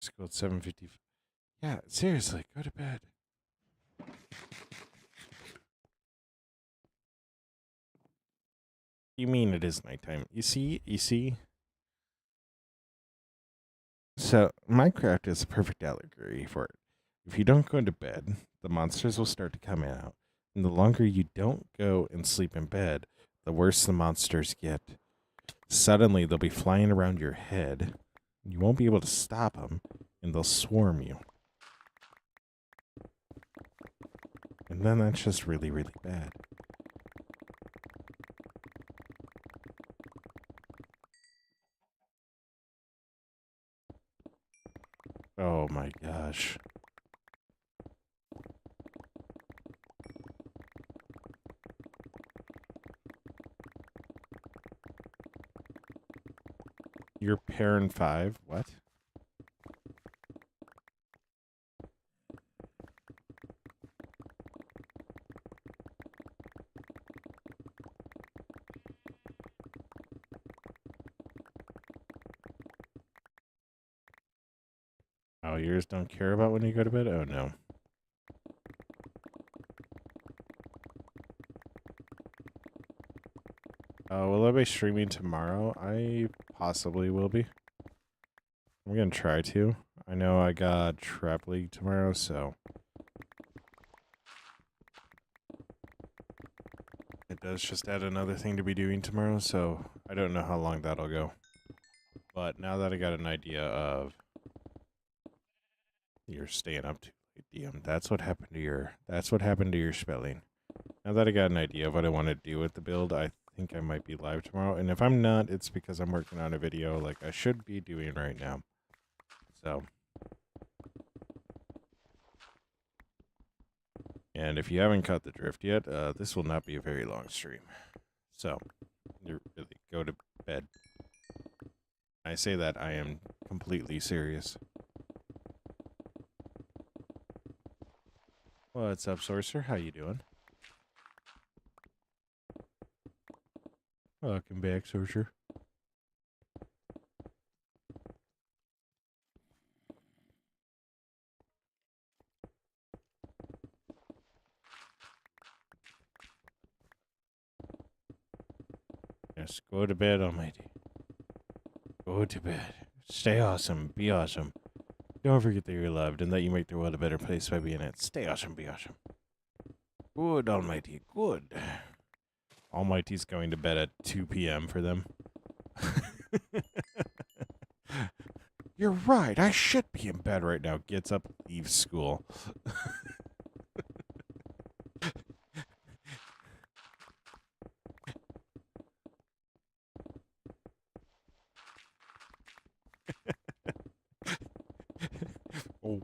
School at 7:50. Yeah, seriously, go to bed. You mean it is nighttime? You see? So, Minecraft is a perfect allegory for it. If you don't go to bed, the monsters will start to come out. And the longer you don't go and sleep in bed, the worse the monsters get. Suddenly, they'll be flying around your head. You won't be able to stop them, and they'll swarm you. And then that's just really, really bad. Oh my gosh. Your parent 5? What? Oh, yours don't care about when you go to bed? Oh no. Will I be streaming tomorrow? I possibly will be. I'm gonna try to. I know I got Trap League tomorrow, so it does just add another thing to be doing tomorrow, so I don't know how long that'll go. But now that I got an idea of you're staying up too late, DM, that's what happened to your spelling. Now that I got an idea of what I want to do with the build, I think I might be live tomorrow. And if I'm not, it's because I'm working on a video like I should be doing right now. So, and if you haven't caught the drift yet, this will not be a very long stream. So, you really go to bed. I say that I am completely serious. What's up, Sorcerer? How you doing? Welcome back, Sorcerer. Yes, go to bed, Almighty. Go to bed. Stay awesome. Be awesome. Don't forget that you're loved and that you make the world a better place by being it. Stay awesome. Be awesome. Good, Almighty. Good. Almighty's going to bed at 2 p.m. for them. You're right. I should be in bed right now. Gets up, leaves school. Oh.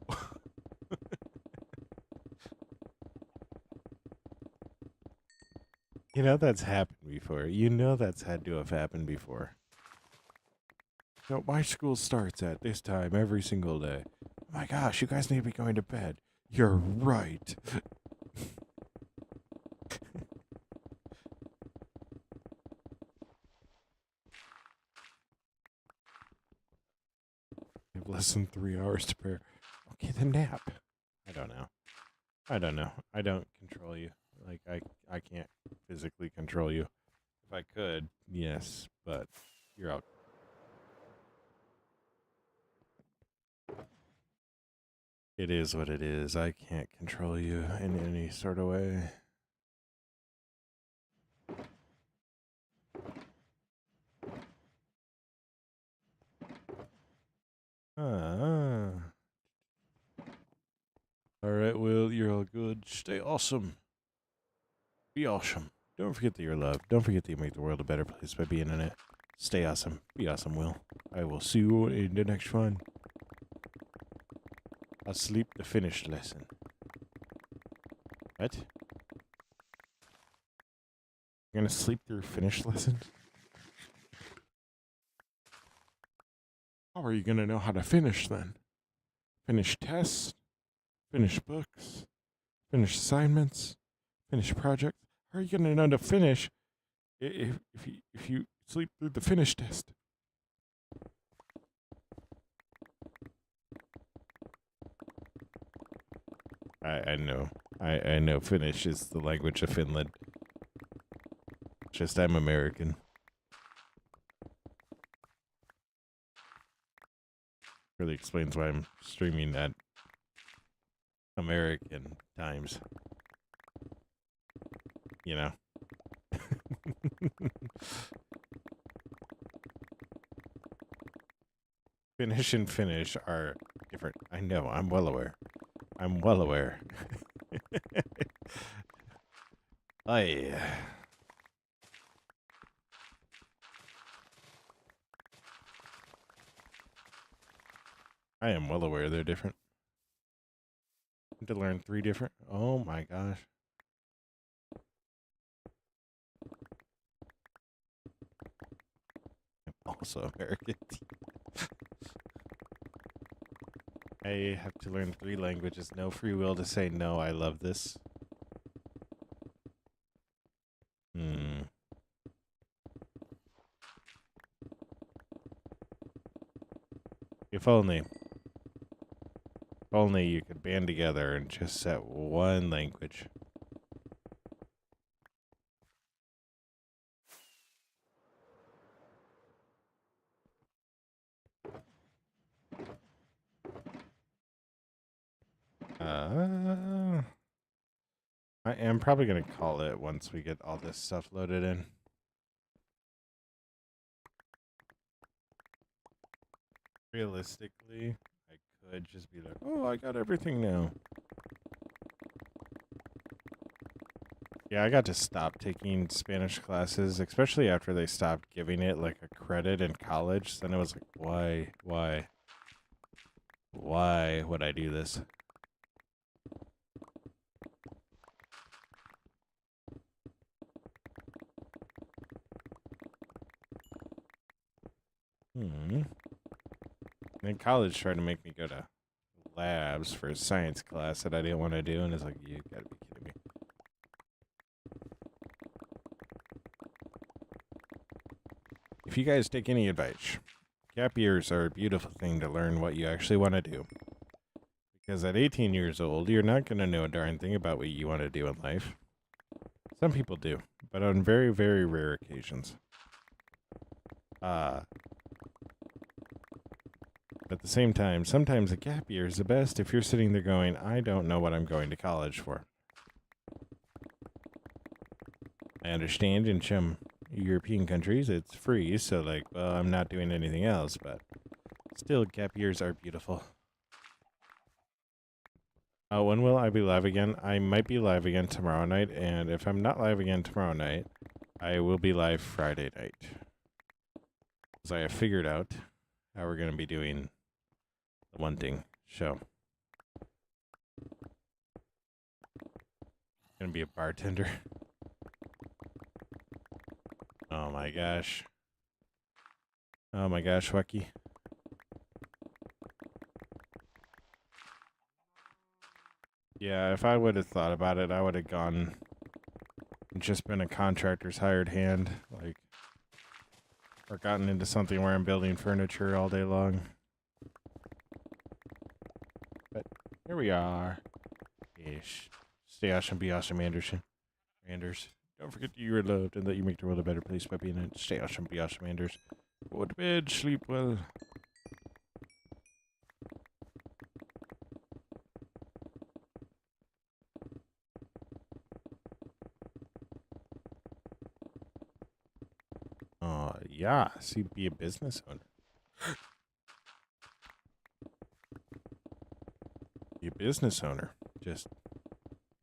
You know that's happened before. You know that's had to have happened before. No, my school starts at this time every single day. Oh my gosh, you guys need to be going to bed. You're right. You have less than 3 hours to prepare. Okay, then nap. I don't know. I don't control you. Like I can't physically control you. If I could, yes, but you're out. It is what it is. I can't control you in any sort of way. Ah. All right, Will, you're all good. Stay awesome. Be awesome. Don't forget that you're loved. Don't forget that you make the world a better place by being in it. Stay awesome. Be awesome, Will. I will see you in the next one. I'll sleep the finished lesson. What? You're gonna sleep through finished lesson? How are you gonna know how to finish then? Finish tests? Finish books? Finish assignments? Finish projects? How are you gonna know to finish if you sleep through the finish test? I know. I know Finnish is the language of Finland. Just I'm American. Really explains why I'm streaming at American times. You know? Finnish and Finnish are different. I know. I'm well aware. I'm well aware. I am well aware they're different. To learn 3 different. Oh my gosh. I'm also American. I have to learn 3 languages. No free will to say no. I love this. If only. If only you could band together and just set one language. I am probably going to call it once we get all this stuff loaded in. Realistically, I could just be like, oh, I got everything now. Yeah, I got to stop taking Spanish classes, especially after they stopped giving it like a credit in college. Then it was like, why would I do this? And college tried to make me go to labs for a science class that I didn't want to do, and it's like, you gotta be kidding me. If you guys take any advice, gap years are a beautiful thing to learn what you actually want to do. Because at 18 years old, you're not going to know a darn thing about what you want to do in life. Some people do, but on very, very rare occasions. At the same time, sometimes a gap year is the best if you're sitting there going, I don't know what I'm going to college for. I understand in some European countries it's free, so like, well, I'm not doing anything else, but still, gap years are beautiful. When will I be live again? I might be live again tomorrow night, and if I'm not live again tomorrow night, I will be live Friday night. Because I have figured out how we're going to be doing the One Thing show. Going to be a bartender. Oh my gosh. Oh my gosh, Wacky. Yeah, if I would have thought about it, I would have gone and just been a contractor's hired hand, like, or gotten into something where I'm building furniture all day long. But here we are. Ish. Stay awesome, be awesome, Anderson. Anders. Don't forget that you are loved and that you make the world a better place by being it. Stay awesome, be awesome, Anders. Go to bed, sleep well. Yeah, see, be a business owner. business owner. Just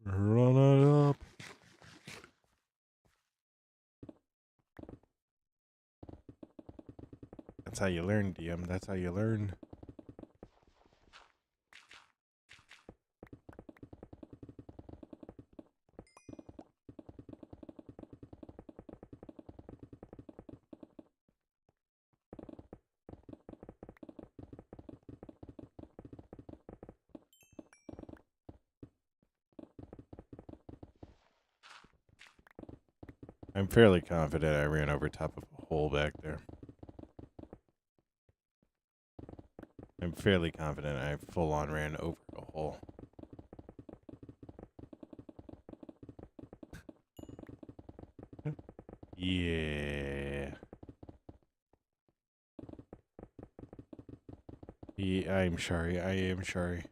run it up. That's how you learn, DM. That's how you learn. I'm fairly confident I ran over top of a hole back there. I'm fairly confident I full on ran over a hole. Yeah. Yeah, I'm sorry. I am sorry.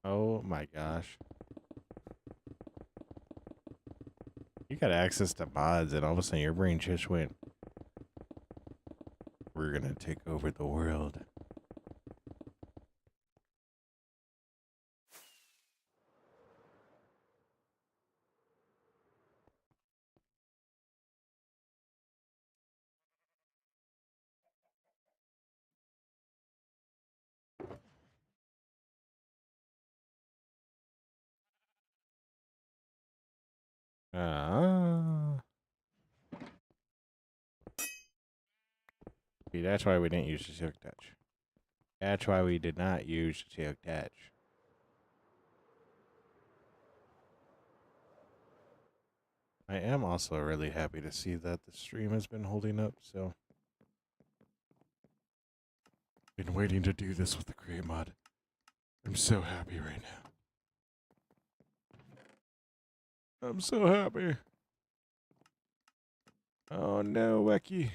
Oh my gosh. You got access to mods, and all of a sudden your brain just went, we're gonna take over the world. See, that's why we didn't use the silk touch. That's why we did not use the silk touch. I am also really happy to see that the stream has been holding up, so. Been waiting to do this with the create mod. I'm so happy right now. I'm so happy. Oh no, Wecky.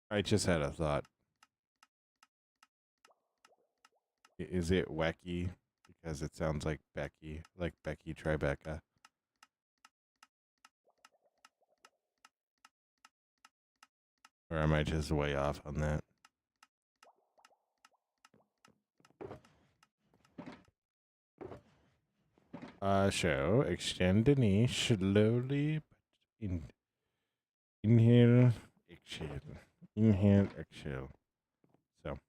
I just had a thought. Is it Wecky? Because it sounds like Becky. Like Becky Tribeca. Or am I just way off on that? So extend the knee slowly. Inhale, exhale. Inhale, exhale. So.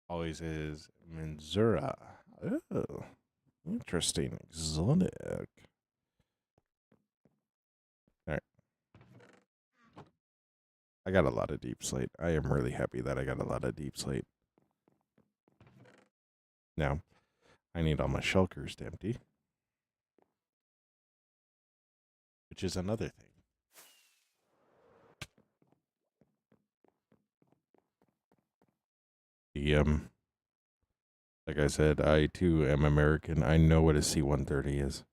Always is Menzura. Oh, interesting. Exotic. Alright. I got a lot of deep slate. I am really happy that I got a lot of deep slate. Now, I need all my shulkers to empty. Which is another thing. Like I said, I too am American. I know what a C-130 is.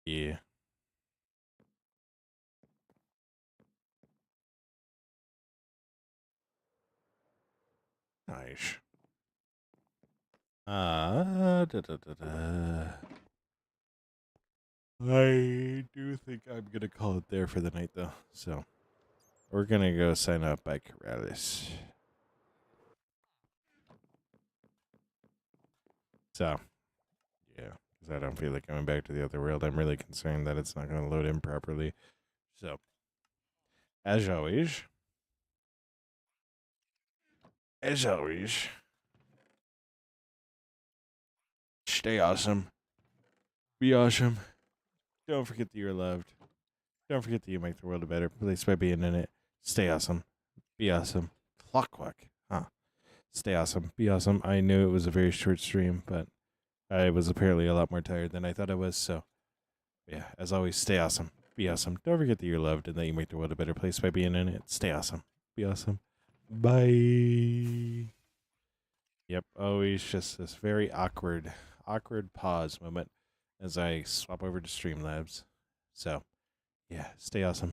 Yeah. Nice. I do think I'm gonna call it there for the night, though. So, we're gonna go sign up by Corrales. So, yeah, because I don't feel like coming back to the other world. I'm really concerned that it's not gonna load in properly. So, as always, stay awesome. Be awesome. Don't forget that you're loved. Don't forget that you make the world a better place by being in it. Stay awesome. Be awesome. Clockwork. Huh. Stay awesome. Be awesome. I knew it was a very short stream, but I was apparently a lot more tired than I thought I was. So, yeah, as always, stay awesome. Be awesome. Don't forget that you're loved and that you make the world a better place by being in it. Stay awesome. Be awesome. Bye. Yep, always just this very awkward pause moment as I swap over to Streamlabs. So, yeah, stay awesome.